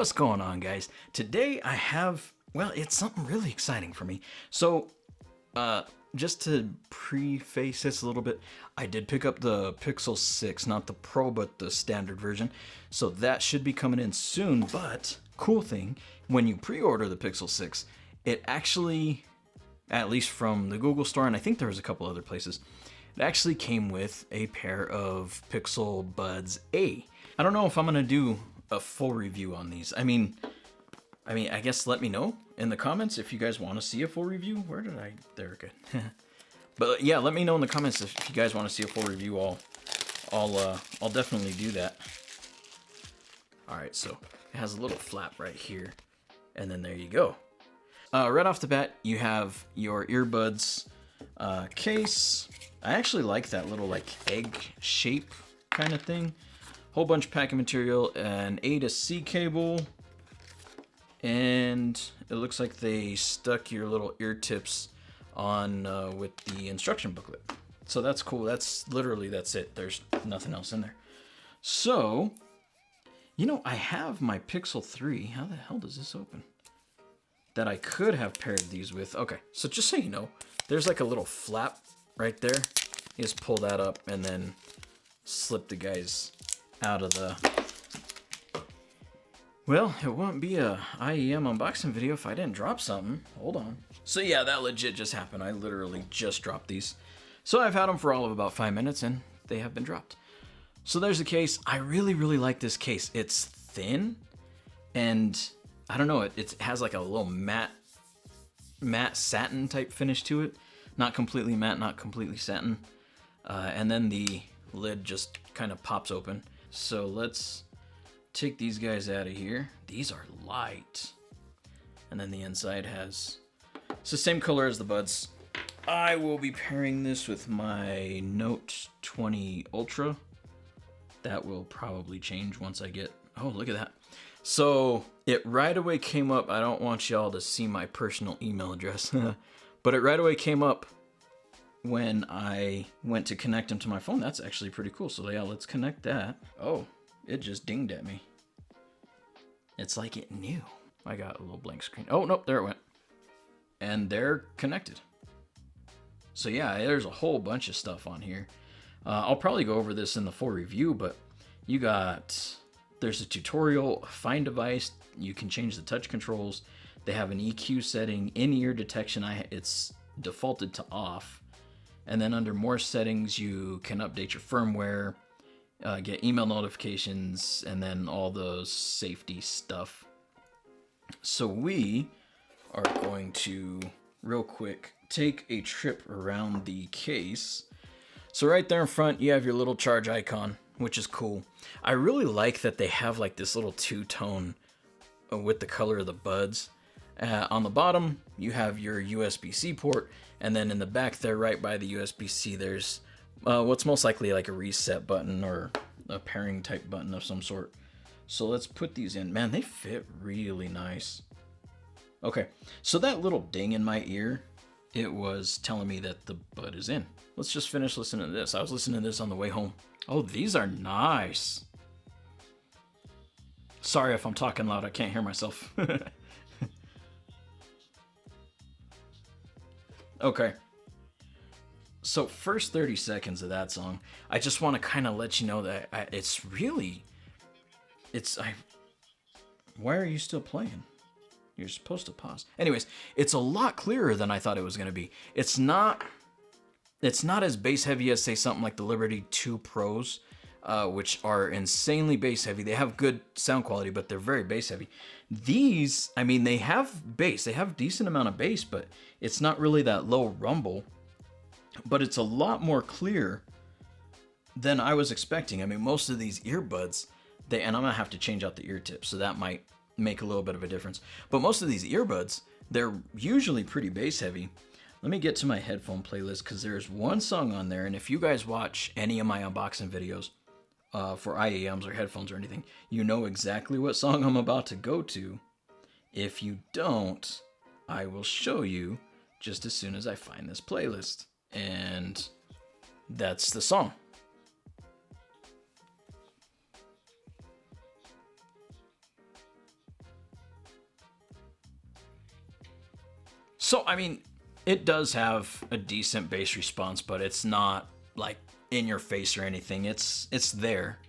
What's going on, guys? Today I have, well, it's something really exciting for me. So, just to preface this a little bit, I did pick up the Pixel 6, not the Pro, but the standard version. So that should be coming in soon, but cool thing, when you pre-order the Pixel 6, it actually, at least from the Google store, and I think there was a couple other places, it actually came with a pair of Pixel Buds A. I don't know if I'm gonna do a full review on these. I mean, I guess let me know in the comments if you guys want to see a full review. Where did I? There, good. But yeah, let me know in the comments if you guys want to see a full review. I'll definitely do that. All right, so it has a little flap right here, and then there you go. Right off the bat, you have your earbuds case. I actually like that little like egg shape kind of thing. Whole bunch of packing material, an A to C cable, and it looks like they stuck your little ear tips on with the instruction booklet. So that's cool. That's it. There's nothing else in there. So, you know, I have my Pixel 3. How the hell does this open? That I could have paired these with. Okay, so just so you know, there's like a little flap right there. You just pull that up and then slip the guys out of the... Well, it won't be a IEM unboxing video if I didn't drop something. Hold on. So yeah, that legit just happened. I literally just dropped these. So I've had them for all of about 5 minutes and they have been dropped. So there's the case. I really like this case. It's thin and I don't know, it has like a little matte satin type finish to it. Not completely matte, not completely satin. And then the lid just kind of pops open. So let's take these guys out of here. These are light. And then the inside has, it's the same color as the buds. I will be pairing this with my Note 20 Ultra. That will probably change once I get, oh, look at that. So it right away came up. I don't want y'all to see my personal email address, but it right away came up when I went to connect them to my phone. That's actually pretty cool. So yeah, let's connect that. Oh, it just dinged at me. It's like it knew. I got a little blank screen. Oh, nope, there it went. And they're connected. So yeah, there's a whole bunch of stuff on here. I'll probably go over this in the full review, but you got, there's a tutorial, find device. You can change the touch controls. They have an EQ setting, in-ear detection. It's defaulted to off. And then under more settings, you can update your firmware, get email notifications, and then all the safety stuff. So we are going to, real quick, take a trip around the case. So right there in front, you have your little charge icon, which is cool. I really like that they have like this little two-tone with the color of the buds. On the bottom, you have your USB-C port, and then in the back there, right by the USB-C, there's what's most likely like a reset button or a pairing type button of some sort. So let's put these in. Man, they fit really nice. Okay, so that little ding in my ear, it was telling me that the bud is in. Let's just finish listening to this. I was listening to this on the way home. Oh, these are nice. Sorry if I'm talking loud, I can't hear myself. Okay, so first 30 seconds of that song, I just want to kind of let you know that why are you still playing? You're supposed to pause. Anyways, it's a lot clearer than I thought it was going to be. It's not as bass heavy as say something like the Liberty 2 Pros, which are insanely bass heavy. They have good sound quality, but they're very bass heavy. These, I mean, they have bass. They have a decent amount of bass, but it's not really that low rumble. But it's a lot more clear than I was expecting. I mean, most of these earbuds, and I'm gonna have to change out the ear tips, so that might make a little bit of a difference. But most of these earbuds, they're usually pretty bass heavy. Let me get to my headphone playlist because there's one song on there, and if you guys watch any of my unboxing videos for IEMs or headphones or anything, you know exactly what song I'm about to go to. If you don't, I will show you just as soon as I find this playlist. And that's the song. So, I mean, it does have a decent bass response, but it's not like in your face or anything. It's there.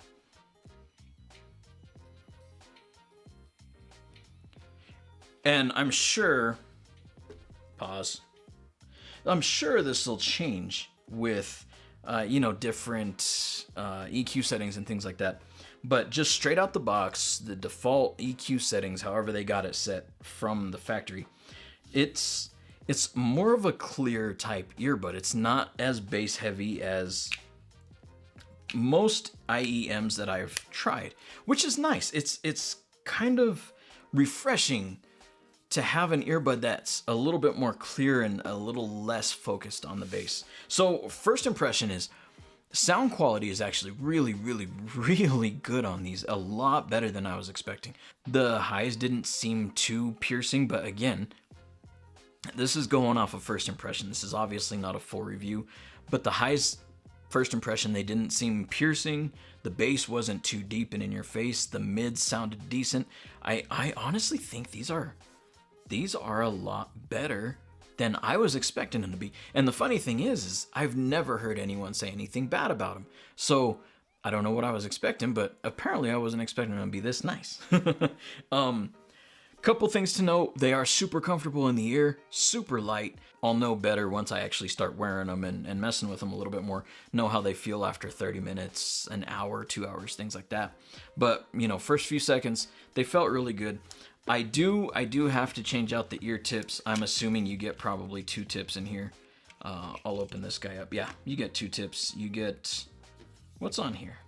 And I'm sure, pause. I'm sure this will change with, different EQ settings and things like that. But just straight out the box, the default EQ settings, however they got it set from the factory, it's more of a clear type earbud. It's not as bass heavy as most IEMs that I've tried, which is nice. It's kind of refreshing to have an earbud that's a little bit more clear and a little less focused on the bass. So first impression is sound quality is actually really, really, really good on these. A lot better than I was expecting. The highs didn't seem too piercing, but again, this is going off of first impression. This is obviously not a full review, but the highs, first impression, they didn't seem piercing. The bass wasn't too deep and in your face. The mids sounded decent. I honestly think these are a lot better than I was expecting them to be. And the funny thing is I've never heard anyone say anything bad about them. So I don't know what I was expecting, but apparently I wasn't expecting them to be this nice. Couple things to note, they are super comfortable in the ear, super light. I'll know better once I actually start wearing them and messing with them a little bit more, know how they feel after 30 minutes, an hour, 2 hours, things like that. But, first few seconds, they felt really good. I do have to change out the ear tips. I'm assuming you get probably 2 tips in here. I'll open this guy up. Yeah, you get 2 tips. You get, what's on here?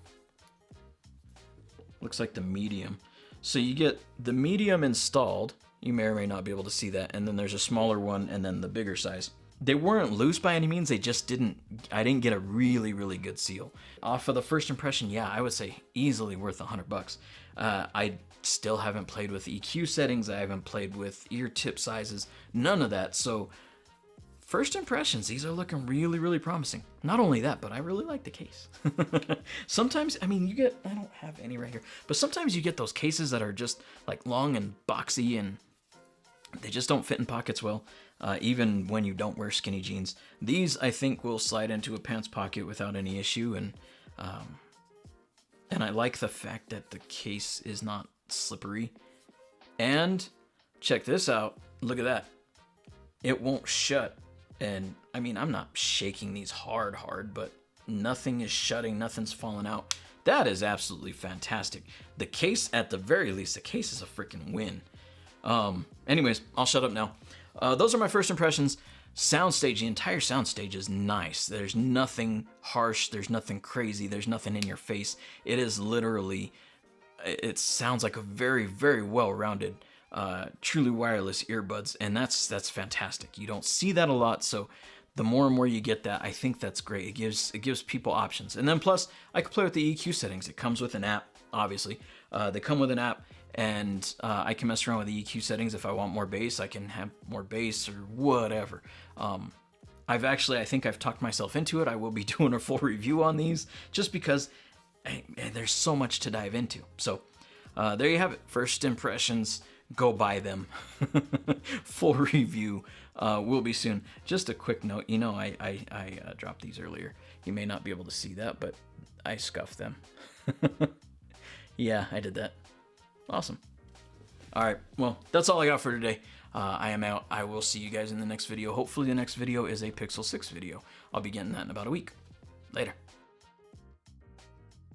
Looks like the medium. So you get the medium installed. You may or may not be able to see that. And then there's a smaller one and then the bigger size. They weren't loose by any means. I didn't get a really, really good seal. Off of the first impression, yeah, I would say easily worth $100. I still haven't played with EQ settings. I haven't played with ear tip sizes, none of that. So first impressions, these are looking really, really promising. Not only that, but I really like the case. Sometimes, I mean, I don't have any right here, but sometimes you get those cases that are just like long and boxy and they just don't fit in pockets well, even when you don't wear skinny jeans. These, I think, will slide into a pants pocket without any issue, and I like the fact that the case is not slippery. And check this out. Look at that. It won't shut. And I mean, I'm not shaking these hard, but nothing is shutting, nothing's falling out. That is absolutely fantastic. The case, at the very least, the case is a freaking win. Anyways, I'll shut up now. Those are my first impressions. Soundstage, the entire soundstage is nice. There's nothing harsh, there's nothing crazy, there's nothing in your face. It is literally, it sounds like a very, very well-rounded, truly wireless earbuds, and that's fantastic. You don't see that a lot, so the more and more you get that, I think that's great. It gives people options. And then plus, I can play with the EQ settings. It comes with an app, obviously. They come with an app, and I can mess around with the EQ settings. If I want more bass, I can have more bass or whatever. I think I've talked myself into it. I will be doing a full review on these just because there's so much to dive into. So there you have it. First impressions, go buy them. Full review will be soon. Just a quick note, I dropped these earlier. You may not be able to see that, but I scuffed them. Yeah, I did that. Awesome. All right, well, that's all I got for today. I am out. I will see you guys in the next video. Hopefully the next video is a Pixel 6 video. I'll be getting that in about a week. Later.